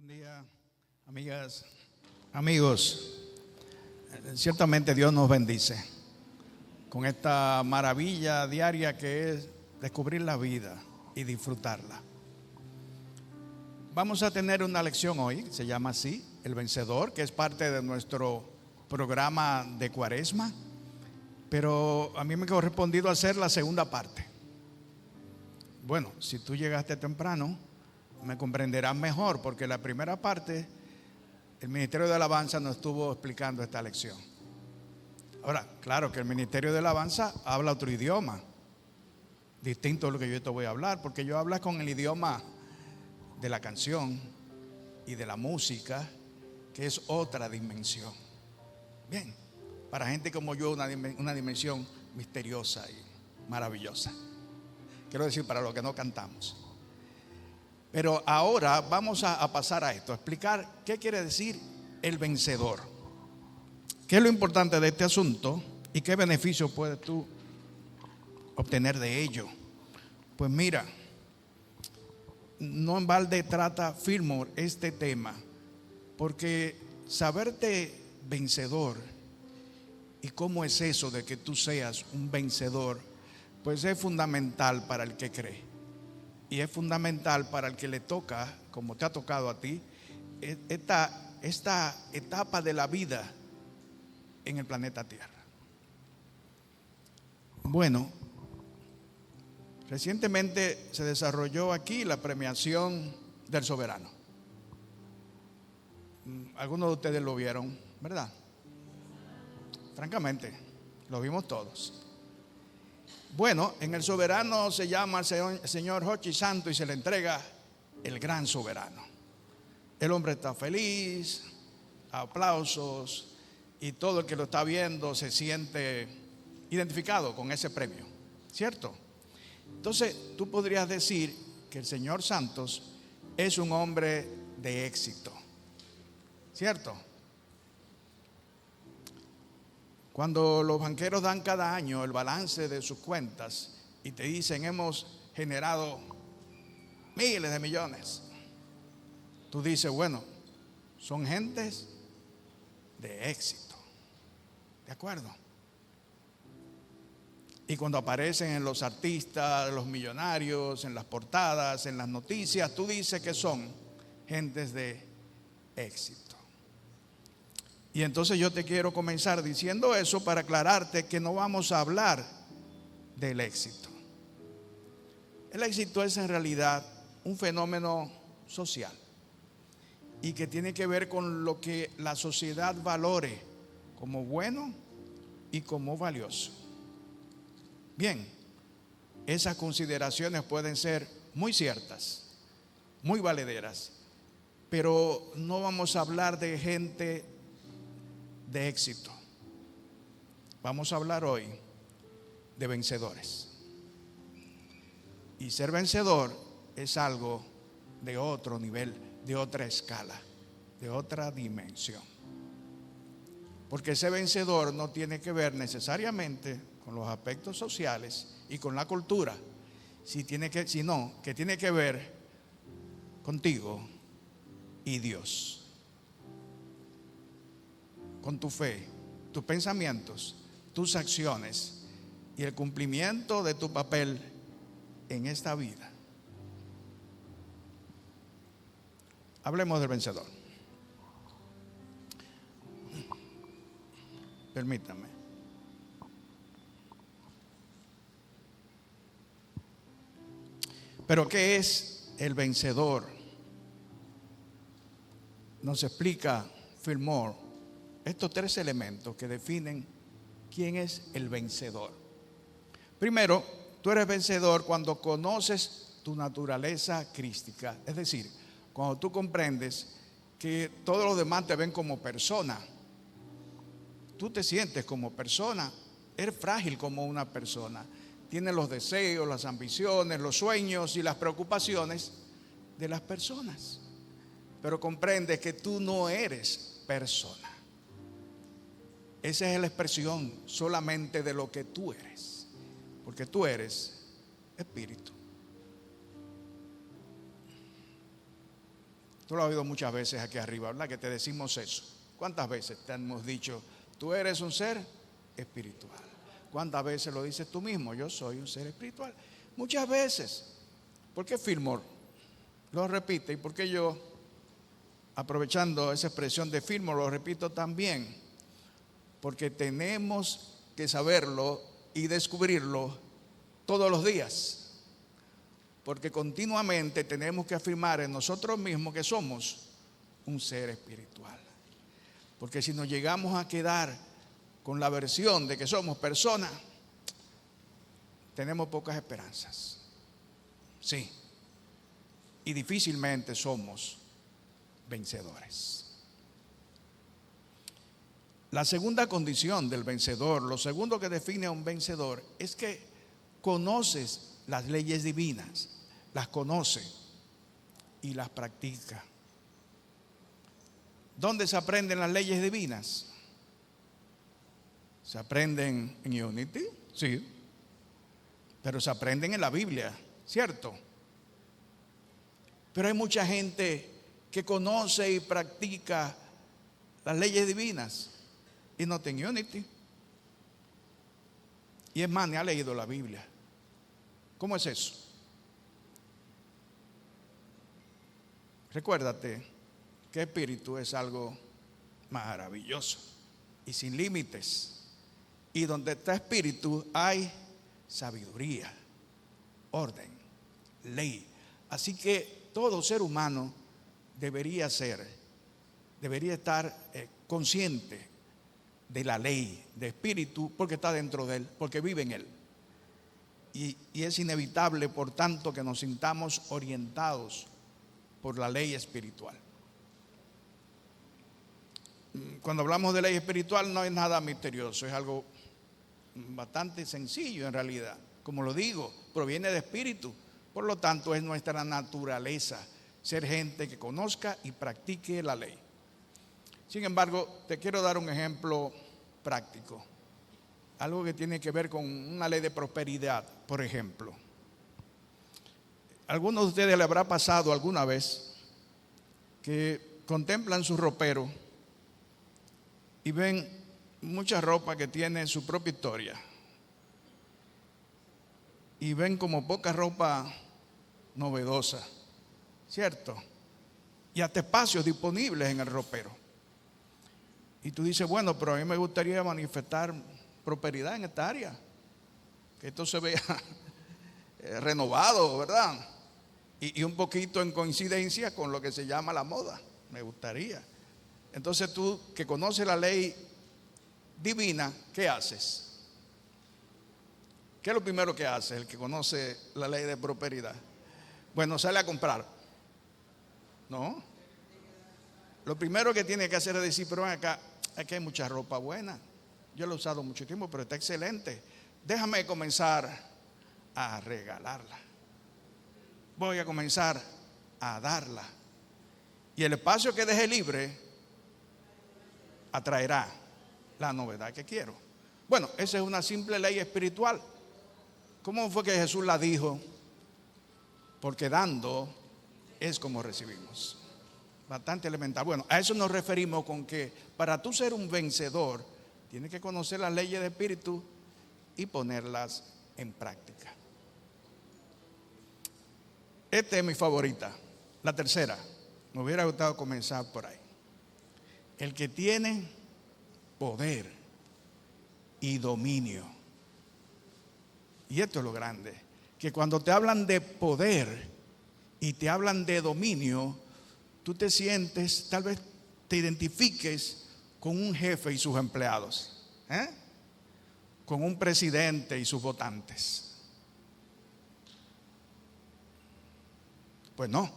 Buen día, amigas, amigos. Ciertamente Dios nos bendice con esta maravilla diaria que es descubrir la vida y disfrutarla. Vamos a tener una lección hoy, se llama así, El Vencedor, que es parte de nuestro programa de Cuaresma, pero a mí me ha correspondido hacer la segunda parte. Bueno, si tú llegaste temprano, me comprenderás mejor, porque la primera parte, el Ministerio de Alabanza nos estuvo explicando esta lección. Ahora, claro que el Ministerio de Alabanza habla otro idioma, distinto a lo que yo te voy a hablar, porque yo hablo con el idioma de la canción y de la música, que es otra dimensión. Bien, para gente como yo, una dimensión misteriosa y maravillosa. Quiero decir, para los que no cantamos. Pero ahora vamos a pasar a esto, a explicar qué quiere decir el vencedor. ¿Qué es lo importante de este asunto y qué beneficio puedes tú obtener de ello? Pues mira, no en balde trata Fillmore este tema, porque saberte vencedor y cómo es eso de que tú seas un vencedor, pues es fundamental para el que cree. Y es fundamental para el que le toca, como te ha tocado a ti, esta etapa de la vida en el planeta Tierra. Bueno, recientemente se desarrolló aquí la premiación del soberano. Algunos de ustedes lo vieron, ¿verdad? Francamente, lo vimos todos. Bueno, en el soberano se llama el señor Hochi Santo y se le entrega el gran soberano. El hombre está feliz, aplausos, y todo el que lo está viendo se siente identificado con ese premio, ¿cierto? Entonces tú podrías decir que el señor Santos es un hombre de éxito, ¿cierto? Cuando los banqueros dan cada año el balance de sus cuentas y te dicen hemos generado miles de millones, tú dices, bueno, son gentes de éxito, ¿de acuerdo? Y cuando aparecen en los artistas, los millonarios, en las portadas, en las noticias, tú dices que son gentes de éxito. Y entonces yo te quiero comenzar diciendo eso para aclararte que no vamos a hablar del éxito. El éxito es en realidad un fenómeno social y que tiene que ver con lo que la sociedad valore como bueno y como valioso. Bien, esas consideraciones pueden ser muy ciertas, muy valederas, pero no vamos a hablar de gente de éxito. Vamos a hablar hoy de vencedores. Y ser vencedor es algo de otro nivel, de otra escala, de otra dimensión. Porque ese vencedor no tiene que ver necesariamente con los aspectos sociales y con la cultura, sino que tiene que ver contigo y Dios. Con tu fe, tus pensamientos, tus acciones y el cumplimiento de tu papel en esta vida. Hablemos del vencedor. Permítame. Pero ¿qué es el vencedor? Nos explica Fillmore estos tres elementos que definen quién es el vencedor. Primero, tú eres vencedor cuando conoces tu naturaleza crística, es decir, cuando tú comprendes que todos los demás te ven como persona. Tú te sientes como persona, eres frágil como una persona, tienes los deseos, las ambiciones, los sueños y las preocupaciones de las personas, pero comprendes que tú no eres persona. Esa es la expresión solamente de lo que tú eres, porque tú eres espíritu. Tú lo has oído muchas veces aquí arriba, ¿verdad? Que te decimos eso. ¿Cuántas veces te hemos dicho, tú eres un ser espiritual? ¿Cuántas veces lo dices tú mismo? Yo soy un ser espiritual. Muchas veces. ¿Por qué Fillmore lo repite? ¿Y por qué yo, aprovechando esa expresión de Fillmore, lo repito también? Porque tenemos que saberlo y descubrirlo todos los días. Porque continuamente tenemos que afirmar en nosotros mismos que somos un ser espiritual. Porque si nos llegamos a quedar con la versión de que somos personas, tenemos pocas esperanzas. Sí. Y difícilmente somos vencedores. La segunda condición del vencedor, lo segundo que define a un vencedor, es que conoces las leyes divinas, las conoce y las practica. ¿Dónde se aprenden las leyes divinas? ¿Se aprenden en Unity? Sí. Pero se aprenden en la Biblia, ¿cierto? Pero hay mucha gente que conoce y practica las leyes divinas y no tiene Unity. Y es más, ni ha leído la Biblia. ¿Cómo es eso? Recuérdate que espíritu es algo maravilloso y sin límites. Y donde está espíritu hay sabiduría, orden, ley. Así que todo ser humano debería estar consciente de la ley de espíritu, porque está dentro de él, porque vive en él. Y es inevitable, por tanto, que nos sintamos orientados por la ley espiritual. Cuando hablamos de ley espiritual no es nada misterioso, es algo bastante sencillo en realidad. Como lo digo, proviene de espíritu. Por lo tanto, es nuestra naturaleza ser gente que conozca y practique la ley. Sin embargo, te quiero dar un ejemplo práctico. Algo que tiene que ver con una ley de prosperidad, por ejemplo. ¿A algunos de ustedes le habrá pasado alguna vez que contemplan su ropero y ven mucha ropa que tiene su propia historia? Y ven como poca ropa novedosa, ¿cierto? Y hasta espacios disponibles en el ropero. Y tú dices, bueno, pero a mí me gustaría manifestar prosperidad en esta área, que esto se vea renovado, ¿verdad? Y un poquito en coincidencia con lo que se llama la moda, me gustaría. Entonces tú, que conoces la ley divina, ¿qué haces? ¿Qué es lo primero que hace el que conoce la ley de prosperidad? Bueno, sale a comprar, ¿no? Lo primero que tiene que hacer es decir, pero acá, aquí hay mucha ropa buena. Yo lo he usado mucho tiempo, pero está excelente. Déjame comenzar a regalarla. Voy a comenzar a darla. Y el espacio que deje libre atraerá la novedad que quiero. Bueno, esa es una simple ley espiritual. ¿Cómo fue que Jesús la dijo? Porque dando es como recibimos. Bastante elemental. Bueno, a eso nos referimos con que para tú ser un vencedor, tienes que conocer las leyes de espíritu y ponerlas en práctica. Esta es mi favorita. La tercera. Me hubiera gustado comenzar por ahí. El que tiene poder y dominio. Y esto es lo grande. Que cuando te hablan de poder y te hablan de dominio, tú te sientes, tal vez te identifiques con un jefe y sus empleados, con un presidente y sus votantes. Pues no,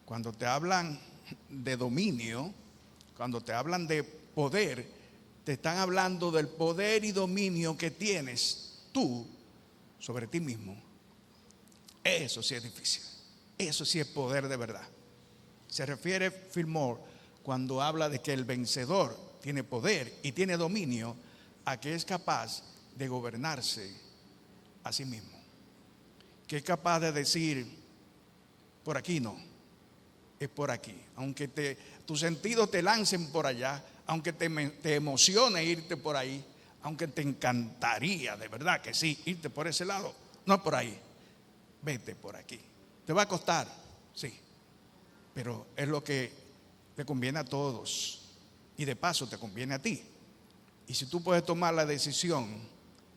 cuando te hablan de dominio, cuando te hablan de poder, te están hablando del poder y dominio que tienes tú sobre ti mismo. Eso sí es difícil, eso sí es poder de verdad. Se refiere Fillmore cuando habla de que el vencedor tiene poder y tiene dominio, a que es capaz de gobernarse a sí mismo, que es capaz de decir, por aquí no, es por aquí. Aunque tus sentidos te lancen por allá, aunque te emocione irte por ahí, aunque te encantaría, de verdad que sí, irte por ese lado, no es por ahí, vete por aquí. ¿Te va a costar? Sí, pero es lo que le conviene a todos y de paso te conviene a ti. Y si tú puedes tomar la decisión,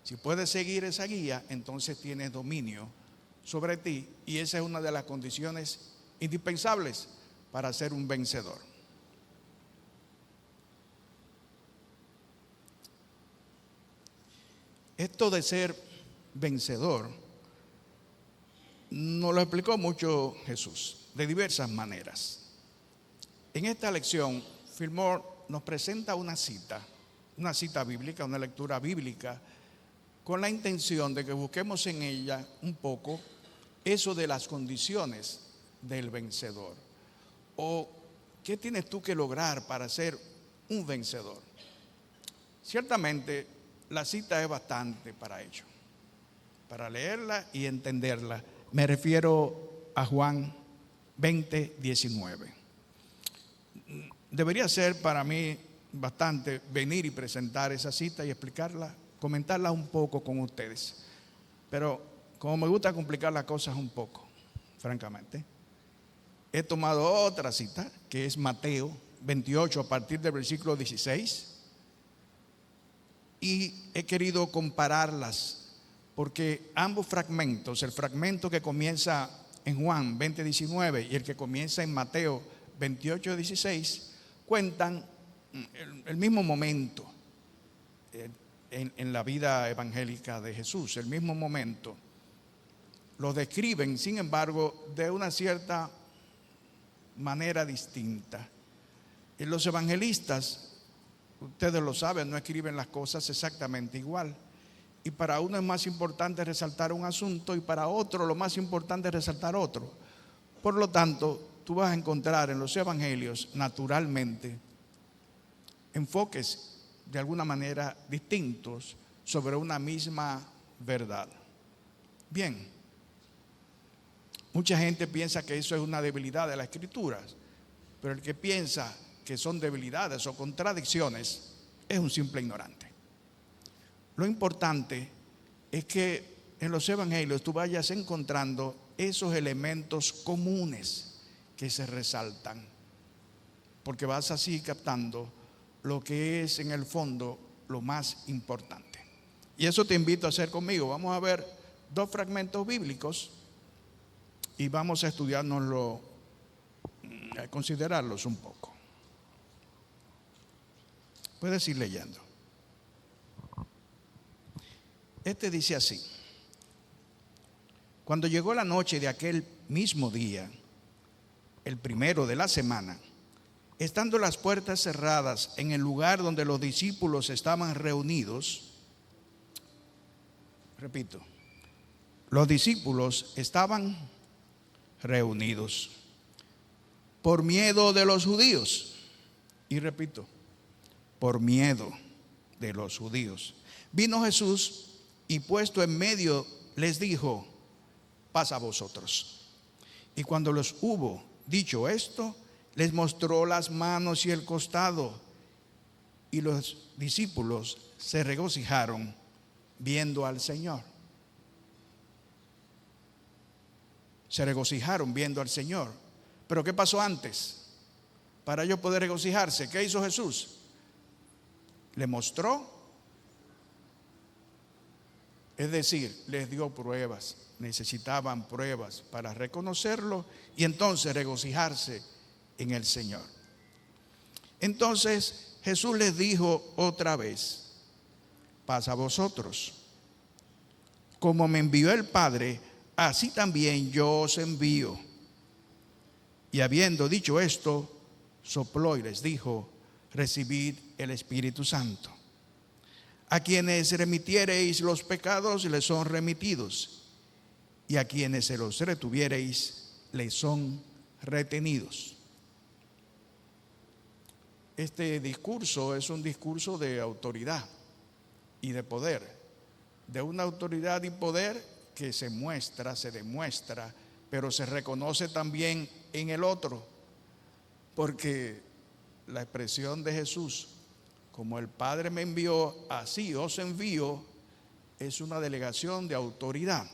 si puedes seguir esa guía, entonces tienes dominio sobre ti, y esa es una de las condiciones indispensables para ser un vencedor. Esto de ser vencedor nos lo explicó mucho Jesús de diversas maneras. En esta lección, Fillmore nos presenta una cita bíblica, una lectura bíblica, con la intención de que busquemos en ella un poco eso de las condiciones del vencedor. O qué tienes tú que lograr para ser un vencedor. Ciertamente la cita es bastante para ello, para leerla y entenderla. Me refiero a Juan 20:19. Debería ser para mí bastante venir y presentar esa cita y explicarla, comentarla un poco con ustedes. Pero como me gusta complicar las cosas un poco, francamente, he tomado otra cita que es Mateo 28 a partir del versículo 16 y he querido compararlas porque ambos fragmentos, el fragmento que comienza en Juan 20:19 y el que comienza en Mateo 28:16, cuentan el mismo momento en la vida evangélica de Jesús, el mismo momento. Lo describen, sin embargo, de una cierta manera distinta. Y los evangelistas, ustedes lo saben, no escriben las cosas exactamente igual. Y para uno es más importante resaltar un asunto y para otro lo más importante es resaltar otro. Por lo tanto, tú vas a encontrar en los evangelios naturalmente enfoques de alguna manera distintos sobre una misma verdad. Bien, mucha gente piensa que eso es una debilidad de las Escrituras, pero el que piensa que son debilidades o contradicciones es un simple ignorante. Lo importante es que en los evangelios tú vayas encontrando esos elementos comunes que se resaltan, porque vas así captando lo que es en el fondo lo más importante. Y eso te invito a hacer conmigo. Vamos a ver dos fragmentos bíblicos y vamos a estudiárnoslo, a considerarlos un poco. Puedes ir leyendo. Este dice así: cuando llegó la noche de aquel mismo día, el primero de la semana, estando las puertas cerradas en el lugar donde los discípulos estaban reunidos, repito, los discípulos estaban reunidos por miedo de los judíos, y repito, por miedo de los judíos. Vino Jesús y puesto en medio les dijo: paz a vosotros. Y cuando los hubo dicho esto, les mostró las manos y el costado, y los discípulos se regocijaron viendo al Señor. Se regocijaron viendo al Señor. Pero ¿qué pasó antes? Para ellos poder regocijarse, ¿qué hizo Jesús? Le mostró, es decir, les dio pruebas. Necesitaban pruebas para reconocerlo y entonces regocijarse en el Señor. Entonces Jesús les dijo otra vez: paz a vosotros. Como me envió el Padre, así también yo os envío. Y habiendo dicho esto, sopló y les dijo: recibid el Espíritu Santo. A quienes remitiereis los pecados les son remitidos, y a quienes se los retuviereis les son retenidos. Este discurso es un discurso de autoridad y de poder, de una autoridad y poder que se muestra, se demuestra, pero se reconoce también en el otro, porque la expresión de Jesús, como el Padre me envió, así os envío, es una delegación de autoridad.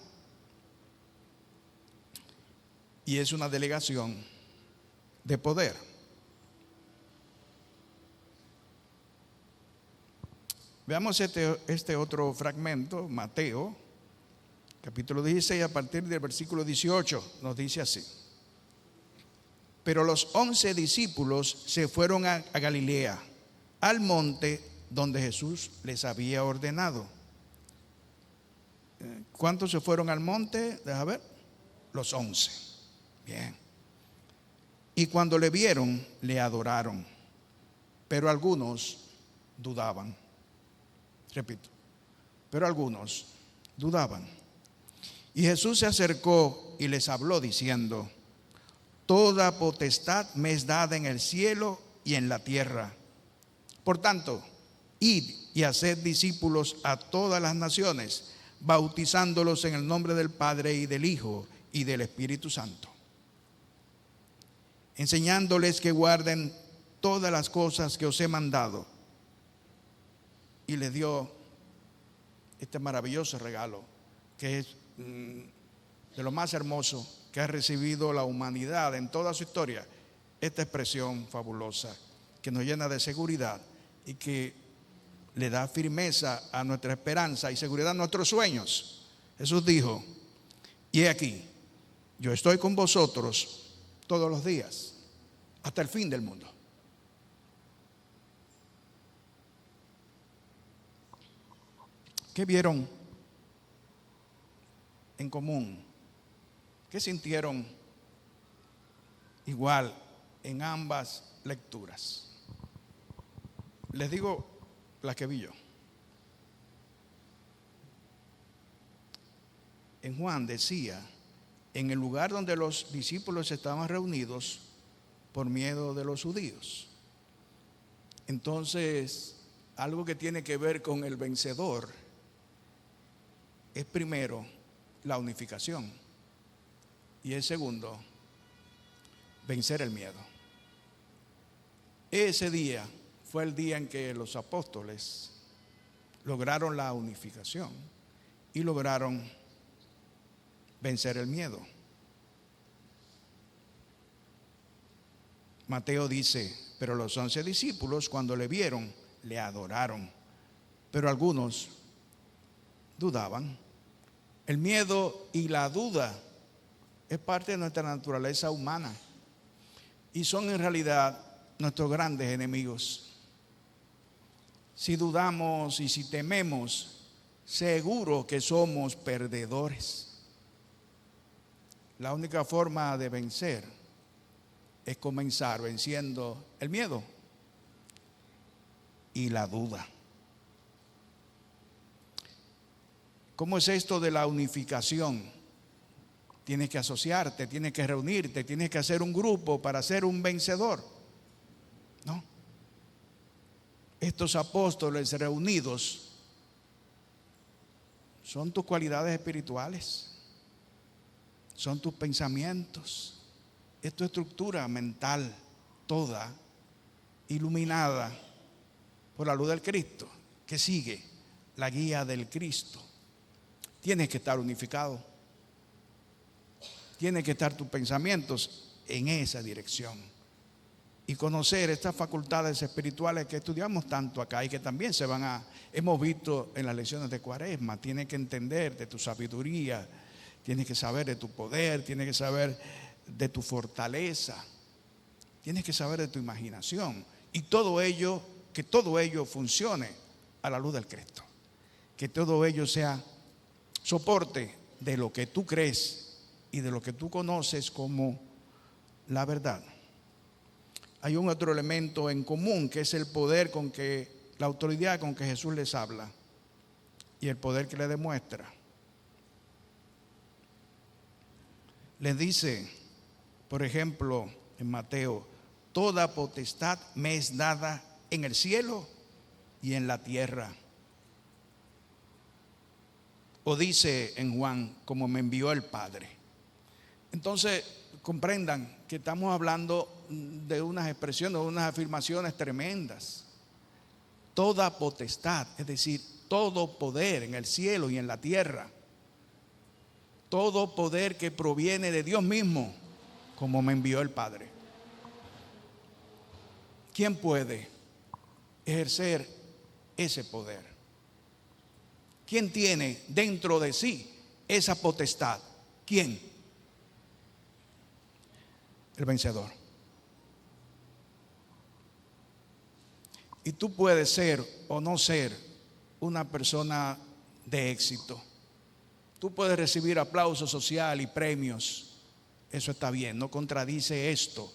Y es una delegación de poder. Veamos este otro fragmento, Mateo, capítulo 16, a partir del versículo 18, nos dice así. Pero los 11 discípulos se fueron a Galilea, al monte donde Jesús les había ordenado. ¿Cuántos se fueron al monte? Deja ver. Los 11. Bien. Y cuando le vieron, le adoraron, pero algunos dudaban. Repito, pero algunos dudaban. Y Jesús se acercó y les habló diciendo: toda potestad me es dada en el cielo y en la tierra. Por tanto, id y haced discípulos a todas las naciones, bautizándolos en el nombre del Padre y del Hijo y del Espíritu Santo, enseñándoles que guarden todas las cosas que os he mandado. Y les dio este maravilloso regalo, que es de lo más hermoso que ha recibido la humanidad en toda su historia. Esta expresión fabulosa que nos llena de seguridad y que le da firmeza a nuestra esperanza y seguridad a nuestros sueños. Jesús dijo: y he aquí, yo estoy con vosotros todos los días, hasta el fin del mundo. ¿Qué vieron en común? ¿Qué sintieron igual en ambas lecturas? Les digo la que vi yo. En Juan decía: en el lugar donde los discípulos estaban reunidos por miedo de los judíos. Entonces, algo que tiene que ver con el vencedor es primero la unificación y el segundo, vencer el miedo. Ese día fue el día en que los apóstoles lograron la unificación y lograron vencer el miedo. Mateo dice: pero los 11 discípulos, cuando le vieron, le adoraron, pero algunos dudaban. El miedo y la duda es parte de nuestra naturaleza humana y son en realidad nuestros grandes enemigos. Si dudamos y si tememos, seguro que somos perdedores. La única forma de vencer es comenzar venciendo el miedo y la duda. ¿Cómo es esto de la unificación? Tienes que asociarte, tienes que reunirte, tienes que hacer un grupo para ser un vencedor. ¿No? Estos apóstoles reunidos son tus cualidades espirituales, son tus pensamientos, es tu estructura mental toda iluminada por la luz del Cristo, que sigue la guía del Cristo. Tienes que estar unificado. Tienen que estar tus pensamientos en esa dirección y conocer estas facultades espirituales que estudiamos tanto acá y que también hemos visto en las lecciones de Cuaresma. Tienes que entender de tu sabiduría, tienes que saber de tu poder, tienes que saber de tu fortaleza, tienes que saber de tu imaginación y todo ello, que todo ello funcione a la luz del Cristo, que todo ello sea soporte de lo que tú crees y de lo que tú conoces como la verdad. Hay un otro elemento en común, que es el poder con que, la autoridad con que Jesús les habla y el poder que le demuestra. Les dice, por ejemplo, en Mateo: toda potestad me es dada en el cielo y en la tierra. O dice en Juan: como me envió el Padre. Entonces, comprendan que estamos hablando de unas expresiones, de unas afirmaciones tremendas. Toda potestad, es decir, todo poder en el cielo y en la tierra, todo poder que proviene de Dios mismo, como me envió el Padre. ¿Quién puede ejercer ese poder? ¿Quién tiene dentro de sí esa potestad? ¿Quién? El vencedor. Y tú puedes ser o no ser una persona de éxito. Tú puedes recibir aplauso social y premios. Eso está bien, no contradice esto.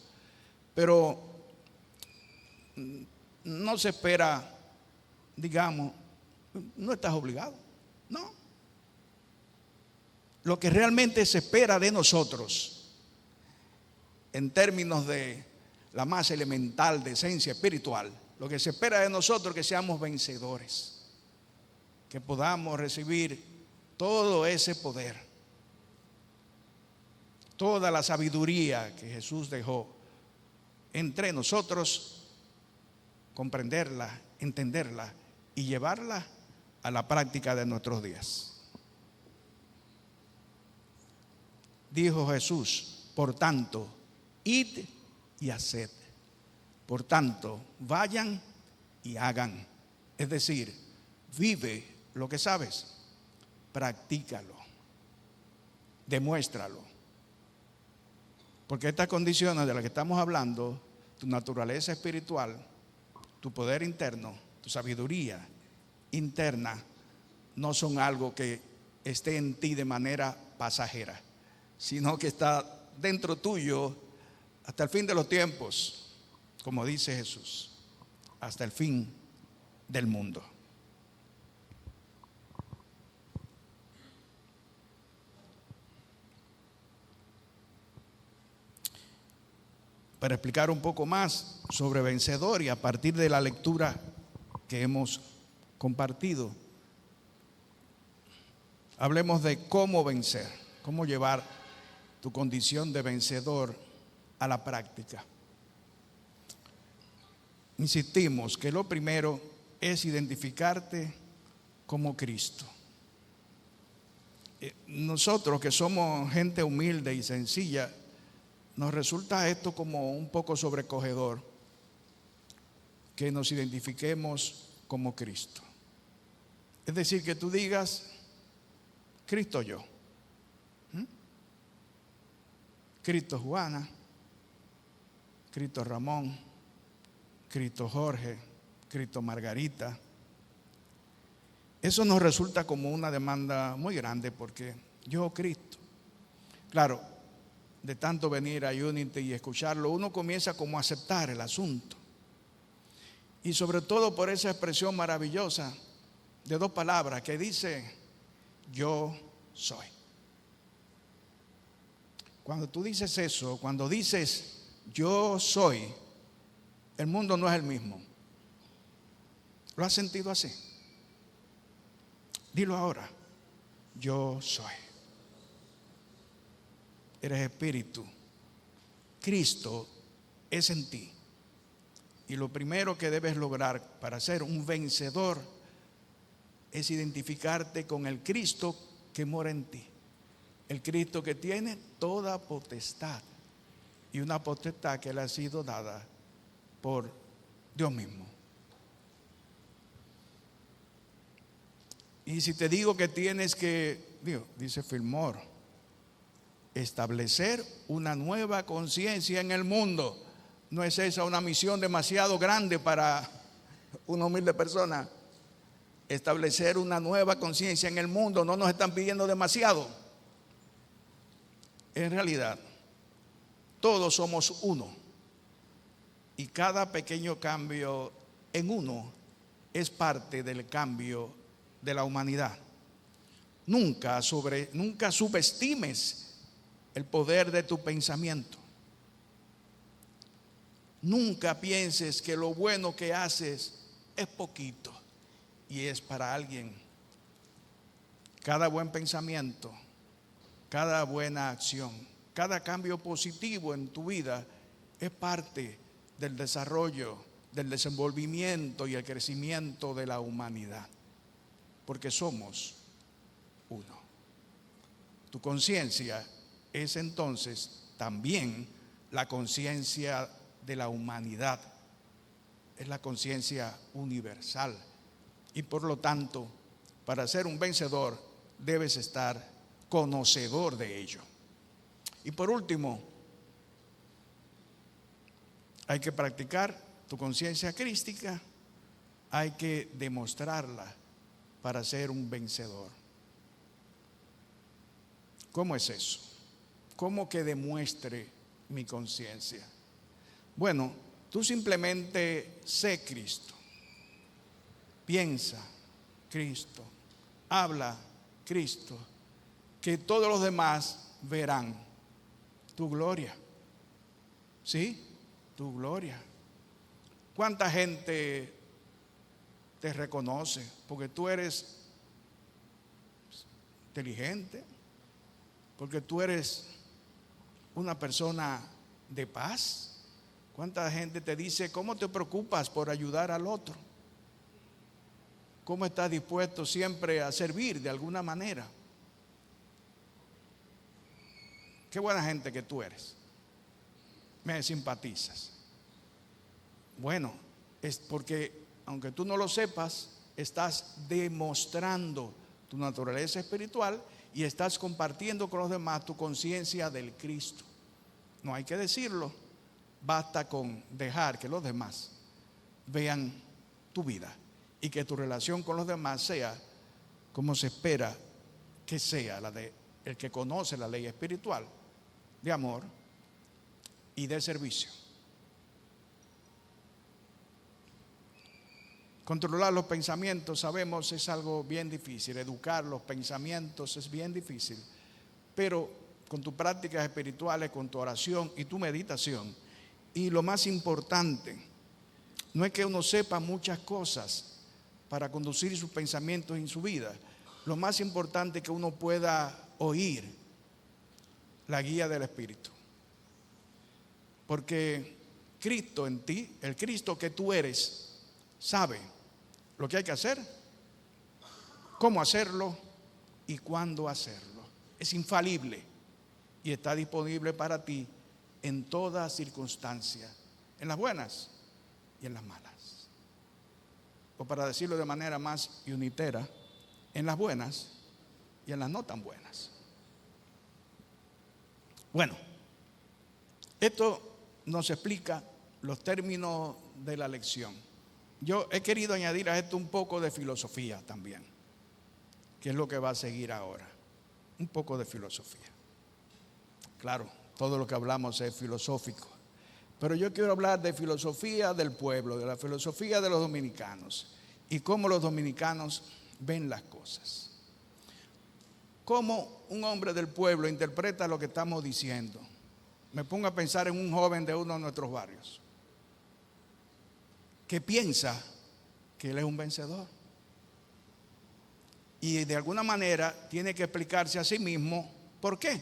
Pero no se espera, digamos, no estás obligado. No. Lo que realmente se espera de nosotros, en términos de la más elemental de esencia espiritual, lo que se espera de nosotros es que seamos vencedores, que podamos recibir todo ese poder, toda la sabiduría que Jesús dejó entre nosotros, comprenderla, entenderla y llevarla a la práctica de nuestros días. Dijo Jesús, por tanto, id y haced. Por tanto, vayan y hagan. Es decir, vive lo que sabes, practícalo, demuéstralo. Porque estas condiciones de las que estamos hablando, tu naturaleza espiritual, tu poder interno, tu sabiduría interna, no son algo que esté en ti de manera pasajera, sino que está dentro tuyo hasta el fin de los tiempos, como dice Jesús, hasta el fin del mundo. Para explicar un poco más sobre vencedor y a partir de la lectura que hemos compartido, hablemos de cómo vencer, cómo llevar tu condición de vencedor a la práctica. Insistimos que lo primero es identificarte como Cristo. Nosotros que somos gente humilde y sencilla, nos resulta esto como un poco sobrecogedor, que nos identifiquemos como Cristo. Es decir, que tú digas, Cristo yo, Cristo Juana, Cristo Ramón, Cristo Jorge, Cristo Margarita. Eso nos resulta como una demanda muy grande porque yo, Cristo. Claro, de tanto venir a Unity y escucharlo, uno comienza como a aceptar el asunto. Y sobre todo por esa expresión maravillosa de dos palabras que dice, yo soy. Cuando tú dices eso, cuando dices, yo soy, el mundo no es el mismo. ¿Lo has sentido así? Dilo ahora, yo soy. Eres espíritu. Cristo es en ti. Y lo primero que debes lograr para ser un vencedor es identificarte con el Cristo que mora en ti. El Cristo que tiene toda potestad. Y una potestad que le ha sido dada por Dios mismo. Y si te digo que tienes que, dice Fillmore, establecer una nueva conciencia en el mundo. ¿No es esa una misión demasiado grande para una humilde persona? Establecer una nueva conciencia en el mundo, no nos están pidiendo demasiado. En realidad, todos somos uno. Y cada pequeño cambio en uno es parte del cambio de la humanidad. Nunca subestimes el poder de tu pensamiento. Nunca pienses que lo bueno que haces es poquito y es para alguien. Cada buen pensamiento, cada buena acción, cada cambio positivo en tu vida es parte del desarrollo, del desenvolvimiento y el crecimiento de la humanidad, porque somos uno. Tu conciencia es entonces también la conciencia de la humanidad, es la conciencia universal, y por lo tanto, para ser un vencedor debes estar conocedor de ello. Y por último, hay que practicar tu conciencia crística, hay que demostrarla para ser un vencedor. ¿Cómo es eso? ¿Cómo que demuestre mi conciencia? Bueno, tú simplemente sé Cristo, piensa Cristo, habla Cristo, que todos los demás verán tu gloria. ¿Sí? Tu gloria. ¿Cuánta gente te reconoce porque tú eres inteligente? Porque tú eres una persona de paz. ¿Cuánta gente te dice cómo te preocupas por ayudar al otro? ¿Cómo estás dispuesto siempre a servir de alguna manera? Qué buena gente que tú eres. Me simpatizas. Bueno, es porque aunque tú no lo sepas, estás demostrando tu naturaleza espiritual y estás compartiendo con los demás tu conciencia del Cristo. No hay que decirlo, basta con dejar que los demás vean tu vida y que tu relación con los demás sea como se espera que sea la de el que conoce la ley espiritual de amor y de servicio. Controlar los pensamientos, sabemos, es algo bien difícil. Educar los pensamientos es bien difícil. Pero con tus prácticas espirituales, con tu oración y tu meditación, y lo más importante, no es que uno sepa muchas cosas para conducir sus pensamientos en su vida. Lo más importante es que uno pueda oír la guía del Espíritu. Porque Cristo en ti, el Cristo que tú eres, sabe lo que hay que hacer, cómo hacerlo y cuándo hacerlo. Es infalible y está disponible para ti en todas circunstancias, en las buenas y en las malas. O para decirlo de manera más unitaria, en las buenas y en las no tan buenas. Bueno, esto nos explica los términos de la lección. Yo he querido añadir a esto un poco de filosofía también, que es lo que va a seguir ahora. Un poco de filosofía. Claro, todo lo que hablamos es filosófico, pero yo quiero hablar de filosofía del pueblo, de la filosofía de los dominicanos y cómo los dominicanos ven las cosas. Cómo un hombre del pueblo interpreta lo que estamos diciendo. Me pongo a pensar en un joven de uno de nuestros barrios que piensa que él es un vencedor y de alguna manera tiene que explicarse a sí mismo por qué.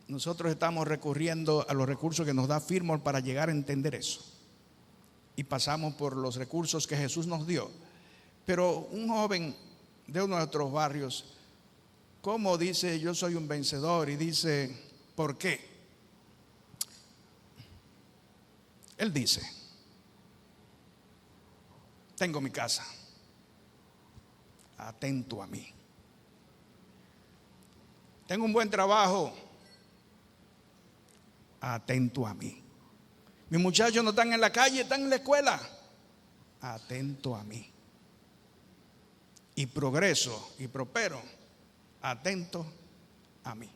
Nosotros estamos recurriendo a los recursos que nos da Fillmore para llegar a entender eso y pasamos por los recursos que Jesús nos dio. Pero un joven de uno de nuestros barrios, ¿cómo dice yo soy un vencedor? Y dice, ¿por qué? Él dice, tengo mi casa, atento a mí. Tengo un buen trabajo, atento a mí. Mis muchachos no están en la calle, están en la escuela, atento a mí. Y progreso y prospero, atento a mí.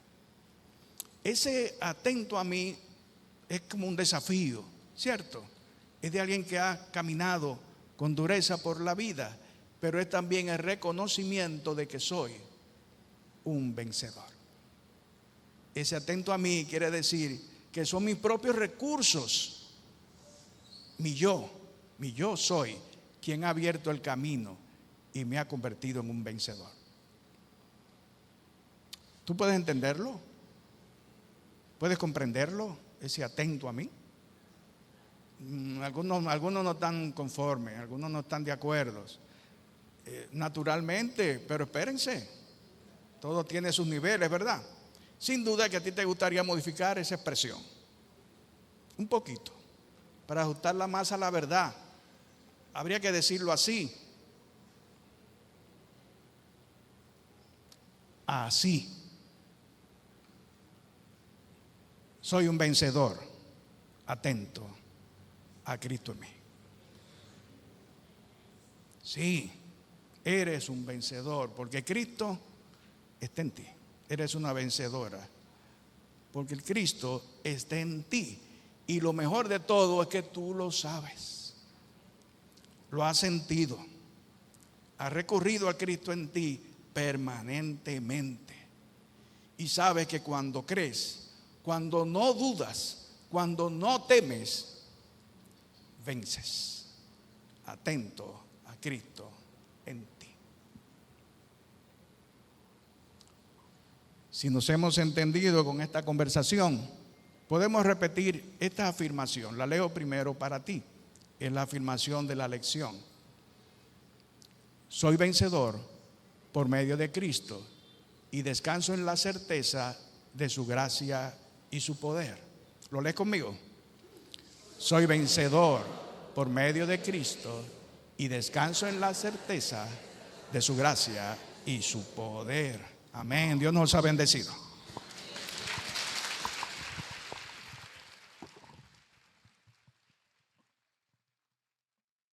Ese atento a mí es como un desafío, ¿cierto? Es de alguien que ha caminado con dureza por la vida, pero es también el reconocimiento de que soy un vencedor. Ese atento a mí quiere decir que son mis propios recursos, mi yo soy quien ha abierto el camino y me ha convertido en un vencedor. ¿Tú puedes entenderlo? ¿Puedes comprenderlo? Ese atento a mí. Algunos no están conformes, algunos no están de acuerdo. Naturalmente, pero espérense, todo tiene sus niveles, ¿verdad? Sin duda que a ti te gustaría modificar esa expresión un poquito para ajustarla más a la verdad. Habría que decirlo así. Así. Soy un vencedor, atento a Cristo en mí. Sí, eres un vencedor porque Cristo está en ti. Eres una vencedora porque el Cristo está en ti. Y lo mejor de todo es que tú lo sabes, lo has sentido, has recurrido a Cristo en ti permanentemente. Y sabes que cuando crees, cuando no dudas, cuando no temes, vences, atento a Cristo en ti. Si nos hemos entendido con esta conversación, podemos repetir esta afirmación. La leo primero para ti. Es la afirmación de la lección. Soy vencedor por medio de Cristo y descanso en la certeza de su gracia y su poder. ¿Lo lees conmigo? Soy vencedor por medio de Cristo y descanso en la certeza de su gracia y su poder. Amén. Dios nos ha bendecido.